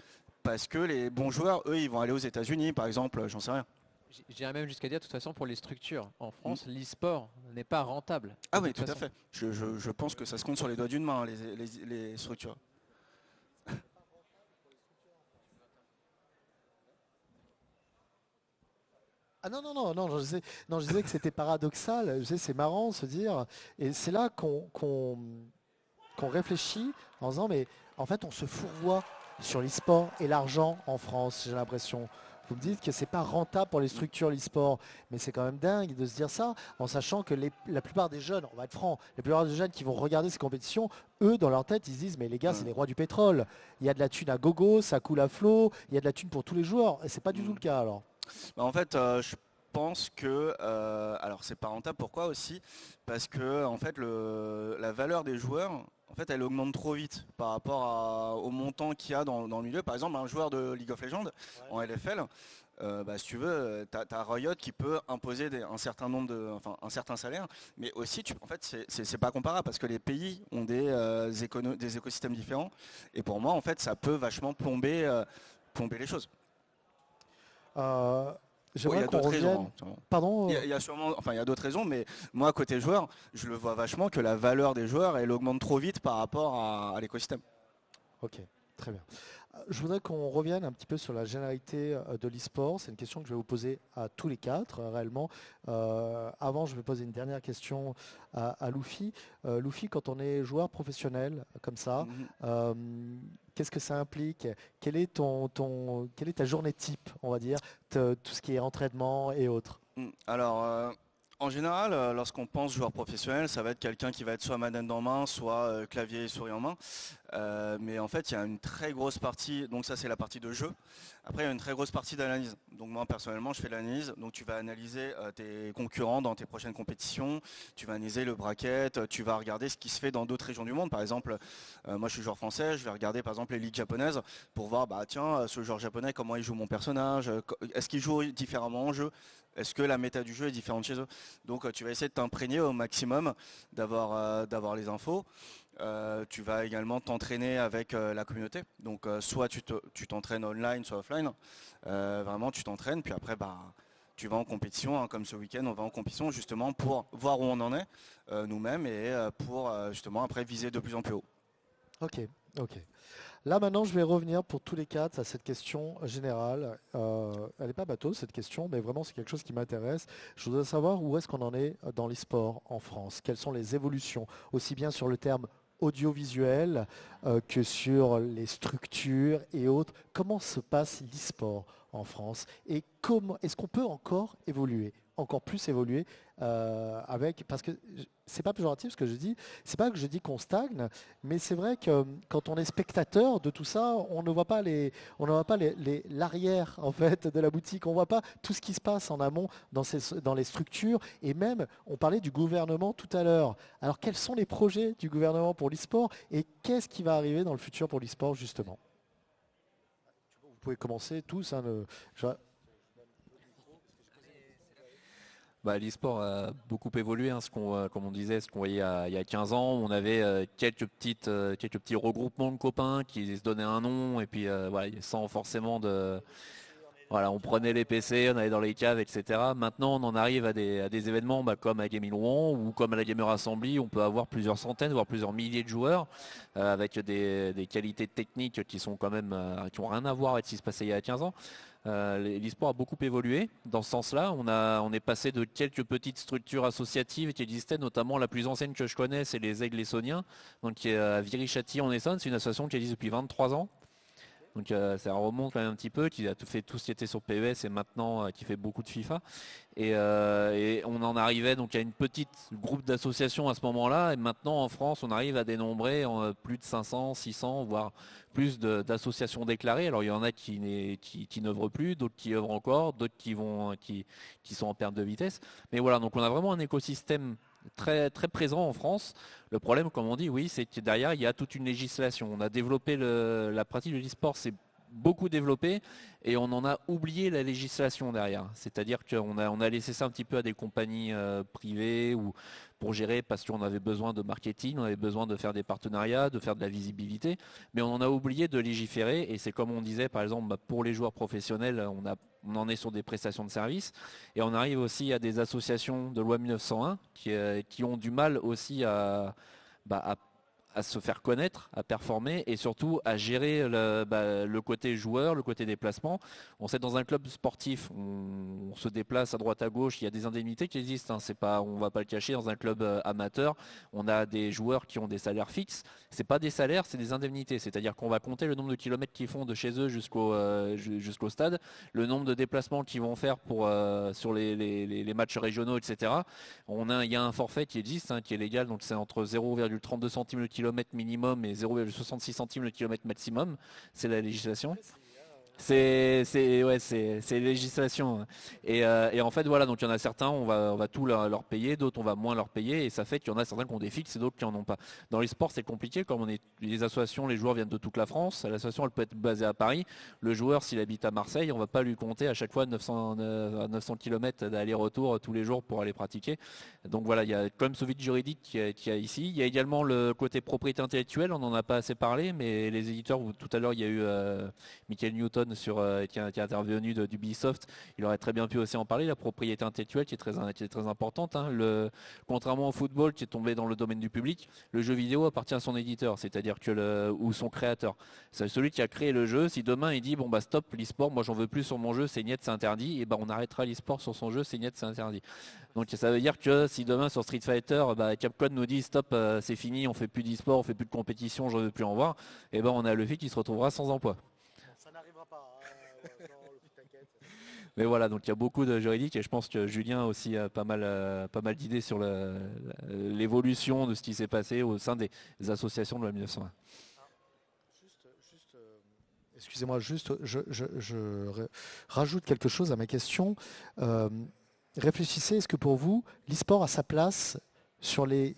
Parce que les bons joueurs, eux, ils vont aller aux États-Unis, par exemple, j'en sais rien. J'irais même jusqu'à dire, de toute façon, pour les structures en France, l'e-sport n'est pas rentable. Ah oui, tout à fait. Je pense que ça se compte sur les doigts d'une main, les structures. Ah non, je disais que c'était paradoxal, c'est marrant de se dire, et c'est là qu'on réfléchit en disant, mais en fait on se fourvoie sur l'e-sport et l'argent en France, j'ai l'impression. Vous me dites que c'est pas rentable pour les structures l'e-sport, mais c'est quand même dingue de se dire ça, en sachant que la plupart des jeunes, on va être franc, la plupart des jeunes qui vont regarder ces compétitions, eux dans leur tête ils se disent, mais les gars c'est les rois du pétrole, il y a de la thune à gogo, ça coule à flot, il y a de la thune pour tous les joueurs, et c'est pas du tout le cas alors. En fait, je pense que, alors c'est pas rentable, pourquoi aussi? Parce que en fait, la valeur des joueurs, en fait, elle augmente trop vite par rapport au montant qu'il y a dans le milieu. Par exemple, un joueur de League of Legends en LFL, si tu veux, tu as Riot qui peut imposer un certain nombre un certain salaire, mais aussi, en fait, c'est pas comparable parce que les pays ont des écosystèmes différents. Et pour moi, en fait, ça peut vachement plomber les choses. J'aimerais qu'on revienne. Pardon. Il y a sûrement, il y a d'autres raisons, mais moi côté joueur, je le vois vachement que la valeur des joueurs, elle augmente trop vite par rapport à l'écosystème. Ok, très bien. Je voudrais qu'on revienne un petit peu sur la généralité de l'e-sport. C'est une question que je vais vous poser à tous les quatre, réellement. Avant, je vais poser une dernière question à Luffy. Luffy, quand on est joueur professionnel comme ça, qu'est-ce que ça implique? Quelle est ta journée type, on va dire, tout ce qui est entraînement et autres? Alors, en général, lorsqu'on pense joueur professionnel, ça va être quelqu'un qui va être soit manette en main, soit clavier et souris en main. Mais en fait, il y a une très grosse partie, donc ça c'est la partie de jeu. Après, il y a une très grosse partie d'analyse. Donc moi, personnellement, je fais l'analyse. Donc tu vas analyser tes concurrents dans tes prochaines compétitions. Tu vas analyser le bracket. Tu vas regarder ce qui se fait dans d'autres régions du monde. Par exemple, moi je suis joueur français. Je vais regarder par exemple les ligues japonaises pour voir, tiens, ce joueur japonais, comment il joue mon personnage. Est-ce qu'il joue différemment en jeu? est-ce que la méta du jeu est différente chez eux. Donc tu vas essayer de t'imprégner au maximum d'avoir les infos. Tu vas également t'entraîner avec la communauté. Donc soit tu t'entraînes online, soit offline. Vraiment tu t'entraînes, puis après tu vas en compétition, comme ce week-end on va en compétition justement pour voir où on en est nous-mêmes et pour justement après viser de plus en plus haut. Ok. Là maintenant je vais revenir pour tous les quatre à cette question générale. Elle n'est pas bateau cette question, mais vraiment c'est quelque chose qui m'intéresse. Je voudrais savoir où est-ce qu'on en est dans l'e-sport en France. Quelles sont les évolutions, aussi bien sur le terme audiovisuel que sur les structures et autres. Comment se passe l'e-sport en France et comment est-ce qu'on peut encore évoluer, encore plus évoluer parce que c'est pas péjoratif ce que je dis, c'est pas que je dis qu'on stagne, mais c'est vrai que quand on est spectateur de tout ça, on ne voit pas l'arrière en fait de la boutique, on voit pas tout ce qui se passe en amont dans les structures, et même on parlait du gouvernement tout à l'heure. Alors quels sont les projets du gouvernement pour l'e-sport et qu'est-ce qui va arriver dans le futur pour l'e-sport justement? Vous pouvez commencer tous. L'e-sport a beaucoup évolué, comme on disait, ce qu'on voyait il y a 15 ans. On avait quelques petits regroupements de copains qui se donnaient un nom et puis sans forcément de... Voilà, on prenait les PC, on allait dans les caves, etc. Maintenant, on en arrive à des événements comme à Gaming Rouen ou comme à la Gamer Assembly. On peut avoir plusieurs centaines, voire plusieurs milliers de joueurs avec des qualités techniques qui sont quand même qui n'ont rien à voir avec ce qui se passait il y a 15 ans. L'e-sport a beaucoup évolué dans ce sens-là. On est passé de quelques petites structures associatives qui existaient, notamment la plus ancienne que je connais, c'est les Aigles Essonniens, donc qui est à Viry-Châtillon en Essonne. C'est une association qui existe depuis 23 ans. Donc ça remonte quand même un petit peu, qui a fait tout ce qui était sur PES et maintenant qui fait beaucoup de FIFA. Et on en arrivait donc à une petite groupe d'associations à ce moment-là. Et maintenant en France, on arrive à dénombrer plus de 500, 600, voire plus d'associations déclarées. Alors il y en a qui n'œuvrent plus, d'autres qui œuvrent encore, d'autres qui sont en perte de vitesse. Mais voilà, donc on a vraiment un écosystème très, très présent en France. Le problème, comme on dit, oui, c'est que derrière, il y a toute une législation. On a développé la pratique de l'e-sport, c'est beaucoup développé et on en a oublié la législation derrière. C'est-à-dire qu'on a laissé ça un petit peu à des compagnies privées ou pour gérer parce qu'on avait besoin de marketing, on avait besoin de faire des partenariats, de faire de la visibilité, mais on en a oublié de légiférer et c'est comme on disait par exemple pour les joueurs professionnels, on en est sur des prestations de services et on arrive aussi à des associations de loi 1901 qui ont du mal aussi à se faire connaître, à performer et surtout à gérer le côté joueur, le côté déplacement. On sait dans un club sportif, on se déplace à droite à gauche, il y a des indemnités qui existent. On ne va pas le cacher, dans un club amateur, on a des joueurs qui ont des salaires fixes. C'est pas des salaires, c'est des indemnités. C'est-à-dire qu'on va compter le nombre de kilomètres qu'ils font de chez eux jusqu'au stade, le nombre de déplacements qu'ils vont faire sur les matchs régionaux, etc. Il y a un forfait qui existe, qui est légal, donc c'est entre 0,32 centimes le kilomètre minimum et 0,66 centimes le kilomètre maximum. C'est la législation. C'est législation. Et en fait, voilà, donc il y en a certains, on va tout leur payer, d'autres on va moins leur payer, et ça fait qu'il y en a certains qui ont des fixes et d'autres qui en ont pas. Dans les sports, c'est compliqué, comme les associations, les joueurs viennent de toute la France. L'association, elle peut être basée à Paris. Le joueur, s'il habite à Marseille, on va pas lui compter à chaque fois 900 km d'aller-retour tous les jours pour aller pratiquer. Donc voilà, il y a quand même ce vide juridique qu'il y a ici. Il y a également le côté propriété intellectuelle, on n'en a pas assez parlé, mais les éditeurs, tout à l'heure, il y a eu Michael Newton qui est intervenu d'Ubisoft, il aurait très bien pu aussi en parler, la propriété intellectuelle qui est très importante. Contrairement au football qui est tombé dans le domaine du public, le jeu vidéo appartient à son éditeur, c'est-à-dire ou son créateur. C'est celui qui a créé le jeu. Si demain il dit stop, l'e-sport, moi j'en veux plus sur mon jeu, c'est niet, c'est interdit, et on arrêtera l'e-sport sur son jeu, c'est niet, c'est interdit. Donc ça veut dire que si demain sur Street Fighter, Capcom nous dit stop, c'est fini, on fait plus d'e-sport, on fait plus de compétition, j'en veux plus en voir, on a Luffy qui se retrouvera sans emploi. Ça n'arrivera pas. Mais voilà, donc il y a beaucoup de juridiques et je pense que Julien a aussi pas mal d'idées sur l'évolution de ce qui s'est passé au sein des associations de la 1901. Excusez-moi, je rajoute quelque chose à ma question. Réfléchissez, est-ce que pour vous, l'e-sport a sa place sur les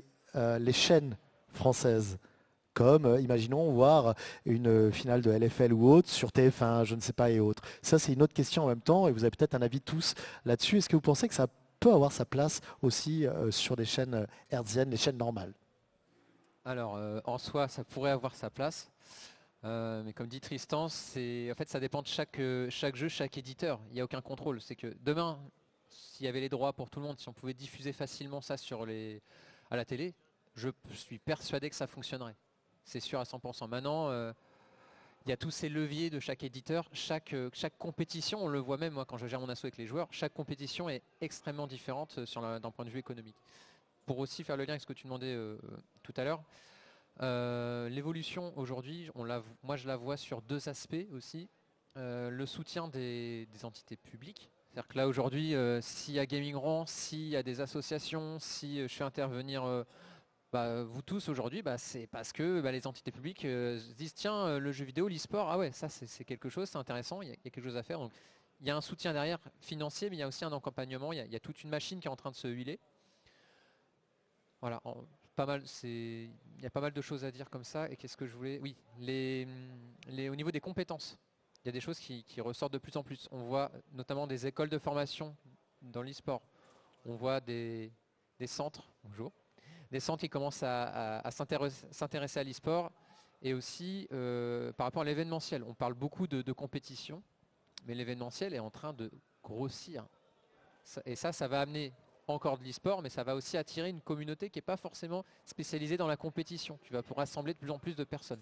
chaînes françaises ? comme, imaginons, voir une finale de LFL ou autre sur TF1, je ne sais pas, et autres. Ça, c'est une autre question en même temps, et vous avez peut-être un avis tous là-dessus. Est-ce que vous pensez que ça peut avoir sa place aussi sur les chaînes hertziennes, les chaînes normales? Alors, en soi, ça pourrait avoir sa place. Mais comme dit Tristan, en fait, ça dépend de chaque jeu, chaque éditeur. Il n'y a aucun contrôle. C'est que demain, s'il y avait les droits pour tout le monde, si on pouvait diffuser facilement ça à la télé, je suis persuadé que ça fonctionnerait. C'est sûr à 100%. Maintenant, il y a tous ces leviers de chaque éditeur. Chaque compétition, on le voit même moi quand je gère mon asso avec les joueurs, chaque compétition est extrêmement différente d'un point de vue économique. Pour aussi faire le lien avec ce que tu demandais tout à l'heure, l'évolution aujourd'hui, moi je la vois sur deux aspects aussi. Le soutien des entités publiques. C'est-à-dire que là aujourd'hui, s'il y a Gaming Rouen, s'il y a des associations, si je fais intervenir vous tous aujourd'hui, c'est parce que les entités publiques se disent tiens, le jeu vidéo, l'e-sport, ah ouais, ça c'est quelque chose, c'est intéressant, il y a quelque chose à faire. Donc il y a un soutien derrière financier, mais il y a aussi un accompagnement, il y a toute une machine qui est en train de se huiler. Voilà, il y a pas mal de choses à dire comme ça. Et qu'est-ce que je voulais? Oui, au niveau des compétences, il y a des choses qui ressortent de plus en plus. On voit notamment des écoles de formation dans l'e-sport. On voit des centres, bonjour, des centres qui commencent à s'intéresser à l'e-sport. Et aussi par rapport à l'événementiel. On parle beaucoup de compétition, mais l'événementiel est en train de grossir. Et ça va amener encore de l'e-sport, mais ça va aussi attirer une communauté qui n'est pas forcément spécialisée dans la compétition. Tu vas pouvoir rassembler de plus en plus de personnes.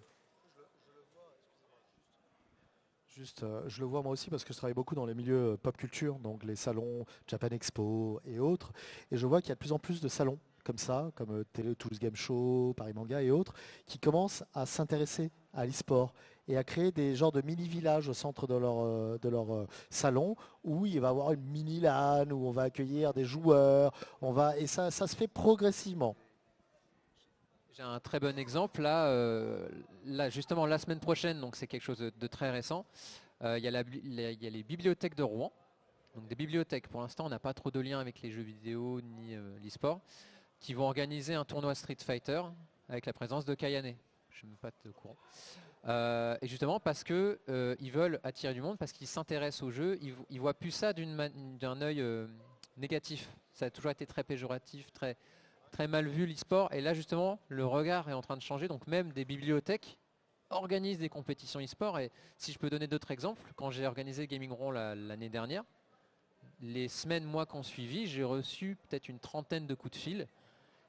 Je le vois moi aussi parce que je travaille beaucoup dans les milieux pop culture, donc les salons Japan Expo et autres. Et je vois qu'il y a de plus en plus de salons comme ça, comme Toulouse Game Show, Paris Manga et autres, qui commencent à s'intéresser à l'e-sport et à créer des genres de mini-villages au centre de leur salon où il va y avoir une mini-LAN, où on va accueillir des joueurs, et ça se fait progressivement. J'ai un très bon exemple là justement la semaine prochaine, donc c'est quelque chose de très récent. Il y a les bibliothèques de Rouen. Donc des bibliothèques, pour l'instant on n'a pas trop de lien avec les jeux vidéo ni l'e-sport, qui vont organiser un tournoi Street Fighter avec la présence de Kayane. Je ne suis pas au courant. Et justement parce que ils veulent attirer du monde, parce qu'ils s'intéressent au jeu, ils voient plus ça d'un œil négatif. Ça a toujours été très péjoratif, très mal vu l'e-sport, et là justement le regard est en train de changer. Donc même des bibliothèques organisent des compétitions e-sport. Et si je peux donner d'autres exemples, quand j'ai organisé Gaming Rouen l'année dernière, les semaines, mois qui ont suivi, j'ai reçu peut-être une trentaine de coups de fil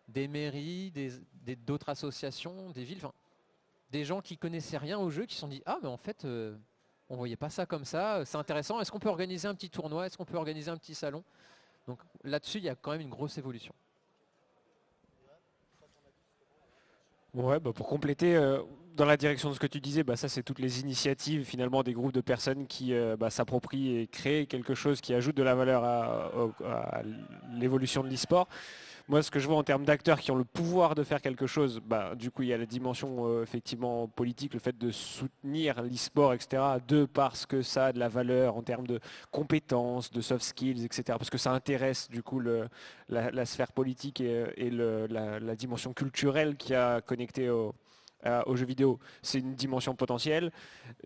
des mairies, d'autres associations, des villes, enfin des gens qui connaissaient rien au jeu, qui se sont dit ah mais en fait on voyait pas ça comme ça, c'est intéressant, est-ce qu'on peut organiser un petit tournoi, est-ce qu'on peut organiser un petit salon? Donc là-dessus il y a quand même une grosse évolution. Ouais, pour compléter, dans la direction de ce que tu disais, ça c'est toutes les initiatives finalement des groupes de personnes qui s'approprient et créent quelque chose qui ajoute de la valeur à l'évolution de l'e-sport. Moi, ce que je vois en termes d'acteurs qui ont le pouvoir de faire quelque chose, du coup, il y a la dimension effectivement politique, le fait de soutenir l'e-sport, etc., parce que ça a de la valeur en termes de compétences, de soft skills, etc., parce que ça intéresse du coup la sphère politique et la dimension culturelle qui a connecté aux jeux vidéo. C'est une dimension potentielle.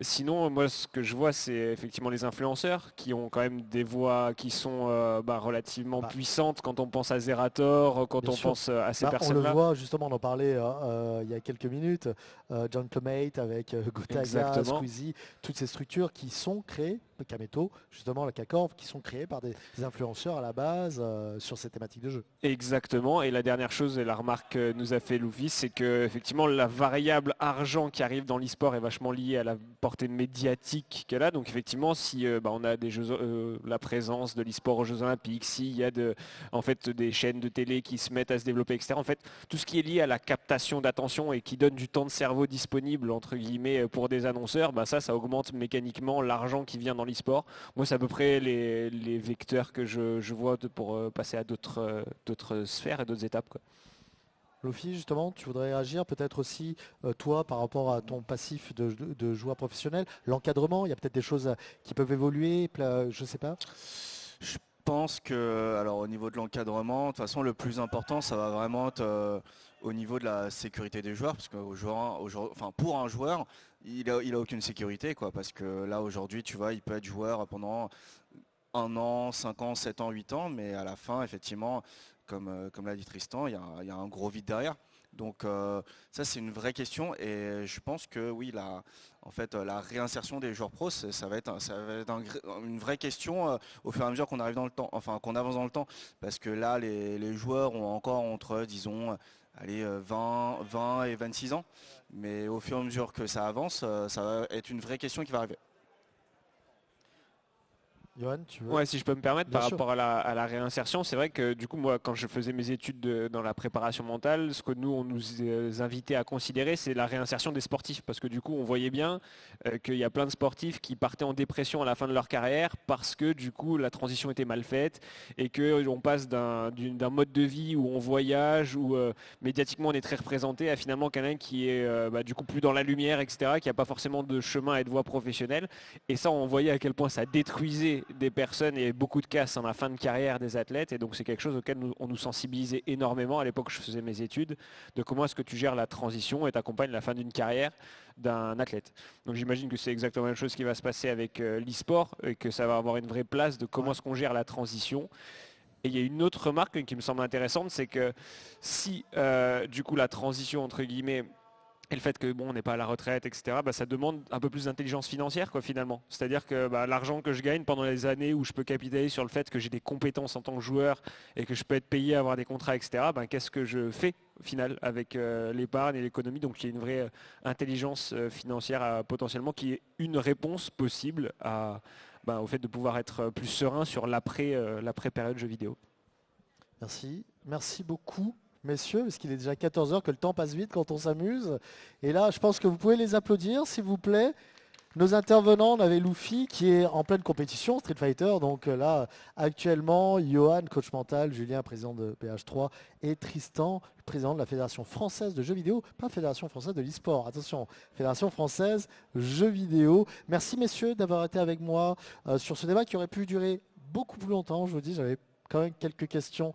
Sinon, moi, ce que je vois, c'est effectivement les influenceurs qui ont quand même des voix qui sont relativement puissantes quand on pense à Zerator, quand on pense à ces personnes-là. On le voit, justement, on en parlait il y a quelques minutes, John Clemate avec Gotaga, Squeezie, toutes ces structures qui sont créées, Kameto, justement, la K-Corp, qui sont créées par des influenceurs à la base sur ces thématiques de jeu. Exactement. Et la dernière chose, et la remarque que nous a fait Luffy, c'est que effectivement la variable argent qui arrive dans l'e-sport est vachement liée à la portée médiatique qu'elle a. Donc effectivement, si on a la présence de l'e-sport aux Jeux Olympiques, s'il y a des chaînes de télé qui se mettent à se développer, etc. En fait, tout ce qui est lié à la captation d'attention et qui donne du temps de cerveau disponible entre guillemets pour des annonceurs, ça augmente mécaniquement l'argent qui vient dans l'e-sport. Moi, c'est à peu près les vecteurs que je vois pour passer à d'autres sphères et d'autres étapes, quoi. Luffy, justement, tu voudrais réagir peut-être aussi, toi, par rapport à ton passif de joueur professionnel, l'encadrement, il y a peut-être des choses qui peuvent évoluer, je ne sais pas. pense que, alors au niveau de l'encadrement, de toute façon, le plus important, ça va vraiment être au niveau de la sécurité des joueurs, parce que pour un joueur, il a aucune sécurité, quoi, parce que là aujourd'hui, tu vois, il peut être joueur pendant 1 an, 5 ans, 7 ans, 8 ans, mais à la fin, effectivement, comme l'a dit Tristan, il y a un gros vide derrière. Donc ça, c'est une vraie question, et je pense que oui, en fait, la réinsertion des joueurs pros, ça va être une vraie question au fur et à mesure qu'on arrive dans le temps, enfin qu'on avance dans le temps, parce que là, les joueurs ont encore entre, disons, allez, 20 et 26 ans, mais au fur et à mesure que ça avance, ça va être une vraie question qui va arriver. Johan, tu veux? Ouais, si je peux me permettre, Bien par sûr. rapport à la réinsertion, c'est vrai que du coup, moi, quand je faisais mes études dans la préparation mentale, ce que nous, on nous invitait à considérer, c'est la réinsertion des sportifs. Parce que du coup, on voyait bien qu'il y a plein de sportifs qui partaient en dépression à la fin de leur carrière parce que du coup, la transition était mal faite et qu'on passe d'un mode de vie où on voyage, où médiatiquement on est très représenté, à finalement quelqu'un qui est du coup plus dans la lumière, etc., qui n'a pas forcément de chemin et de voie professionnelle. Et ça, on voyait à quel point ça détruisait des personnes et beaucoup de casse en la fin de carrière des athlètes. Et donc c'est quelque chose auquel on nous sensibilisait énormément à l'époque où je faisais mes études, de comment est-ce que tu gères la transition et t'accompagnes la fin d'une carrière d'un athlète. Donc j'imagine que c'est exactement la même chose qui va se passer avec l'e-sport et que ça va avoir une vraie place de comment est-ce qu'on gère la transition. Et il y a une autre remarque qui me semble intéressante, c'est que si du coup la transition entre guillemets et le fait que bon, on n'est pas à la retraite, etc., ça demande un peu plus d'intelligence financière, quoi, finalement. C'est-à-dire que l'argent que je gagne pendant les années où je peux capitaliser sur le fait que j'ai des compétences en tant que joueur et que je peux être payé, avoir des contrats, etc., qu'est-ce que je fais au final avec l'épargne et l'économie? Donc il y a une vraie intelligence financière potentiellement qui est une réponse possible au fait de pouvoir être plus serein sur l'après-période jeux vidéo. Merci. Merci beaucoup, messieurs, parce qu'il est déjà 14 heures, que le temps passe vite quand on s'amuse. Et là, je pense que vous pouvez les applaudir, s'il vous plaît. Nos intervenants, on avait Luffy qui est en pleine compétition, Street Fighter. Donc là, actuellement, Johan, coach mental, Julien, président de PH3, et Tristan, président de la Fédération française de jeux vidéo, pas Fédération française de l'e-sport, attention, Fédération française jeux vidéo. Merci messieurs d'avoir été avec moi sur ce débat qui aurait pu durer beaucoup plus longtemps. Je vous dis, j'avais quand même quelques questions,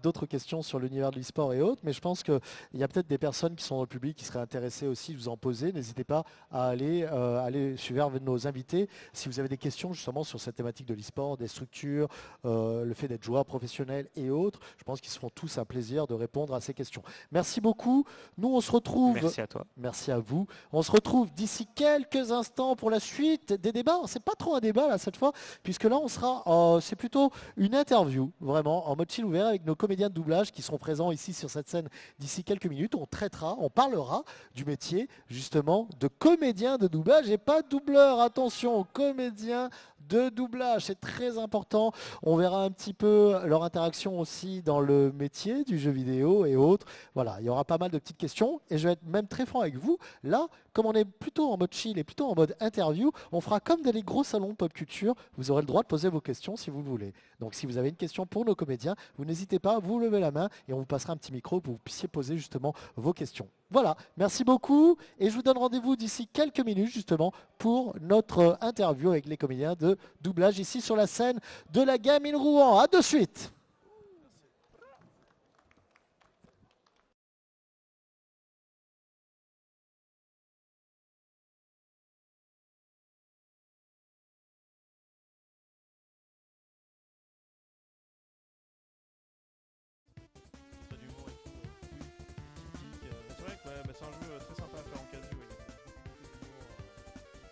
d'autres questions sur l'univers de l'e-sport et autres, mais je pense qu'il y a peut-être des personnes qui sont dans le public qui seraient intéressées aussi de vous en poser. N'hésitez pas à aller suivre nos invités si vous avez des questions justement sur cette thématique de l'e-sport, des structures, le fait d'être joueur professionnel et autres. Je pense qu'ils se font tous un plaisir de répondre à ces questions. Merci beaucoup. Nous, on se retrouve. Merci à toi. Merci à vous. On se retrouve d'ici quelques instants pour la suite des débats. C'est pas trop un débat là cette fois, puisque là on sera, c'est plutôt une interview, vraiment en mode chill ouvert avec nos comédiens de doublage qui seront présents ici sur cette scène d'ici quelques minutes. On parlera du métier justement de comédien de doublage et pas de doubleur. Attention, comédien de doublage, c'est très important. On verra un petit peu leur interaction aussi dans le métier du jeu vidéo et autres. Voilà, il y aura pas mal de petites questions et je vais être même très franc avec vous. Là, comme on est plutôt en mode chill et plutôt en mode interview, on fera comme dans les gros salons pop culture. Vous aurez le droit de poser vos questions si vous le voulez. Donc si vous avez une question pour nos comédiens, vous n'hésitez pas, vous levez la main et on vous passera un petit micro pour que vous puissiez poser justement vos questions. Voilà, merci beaucoup et je vous donne rendez-vous d'ici quelques minutes justement pour notre interview avec les comédiens de doublage ici sur la scène de la Gamine Rouen. À de suite. C'est vrai que c'est un jeu très sympa à faire en